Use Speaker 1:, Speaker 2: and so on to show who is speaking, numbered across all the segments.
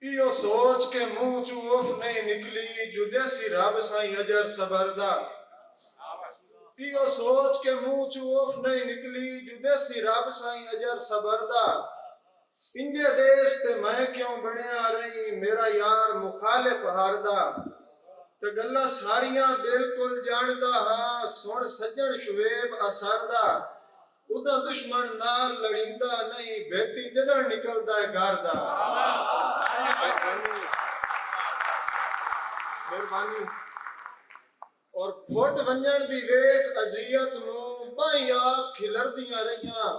Speaker 1: इो सोच के मुंह चू उफ नहीं निकली जुदेसी रब साईं अजर सबरदा। इो सोच के मुंह चू उफ नहीं निकली जुदेसी रब साईं अजर सबरदा। इंजे देश ते मैं क्यों बनया रही मेरा यार मुखालिफ हारदा। ते गल्लां सारियां बिल्कुल जानदा हां सुन सज्जन शुएब असरदा। उदा दुश्मन नाल लड़ींदा नहीं बेटी जदन निकलदा है घर दा। मेहरबानी और फुट वंजन दी वेख अजियत नूं बाहियां खिलरदियां रहियां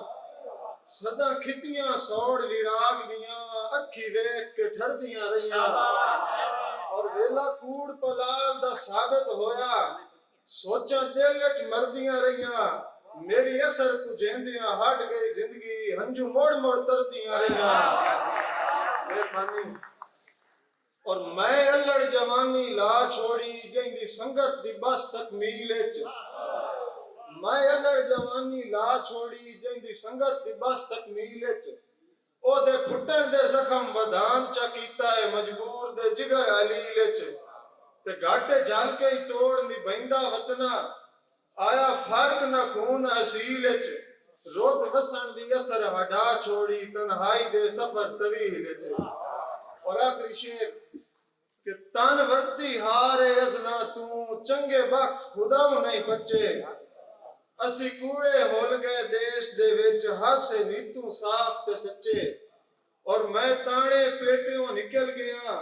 Speaker 1: सदा खितियां सौड़ विराग दियां अखी वेख के ठरदियां रहियां। और वेला कूड़ पलाल दा साबित होया सोचा दिल च मरदियां रहियां मेरी असर पुजेंदियां हट गई जिंदगी हंजू मोड़ मोड़ तरदियां रहियां। मेहरबानी और मैं अल्लड़ जवानी ला छोड़ी जिंदी संगत दी बस तकमील च। मैं अल्लड़ जवानी ला छोड़ी जिंदी संगत दी बस तकमील च। ओदे फुटन दे जख्म वधान चा कीता है मजबूर दे जिगर अलील च। ते घाटे झल के ही तोड़ नी बहिंदा वतना आया फर्क न खून असील च। रोद वसन दी असर हटा छोड़ी तन्हाई दे सफर तवील च। और आखिरी शेर कि तन वर्ती हारे अजना तू चंगे वक्त खुदाऊ नहीं बचे। असी कूड़े होल गए देश दे विच हासे नीतू साफ ते सच्चे। और मैं ताने पेटियों निकल गया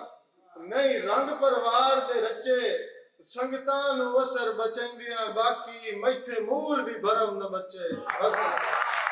Speaker 1: नहीं रंग परवार दे रचे। संगतां नू असर बचेंदियां बाकी मैथे मूल भी भरम न बचे।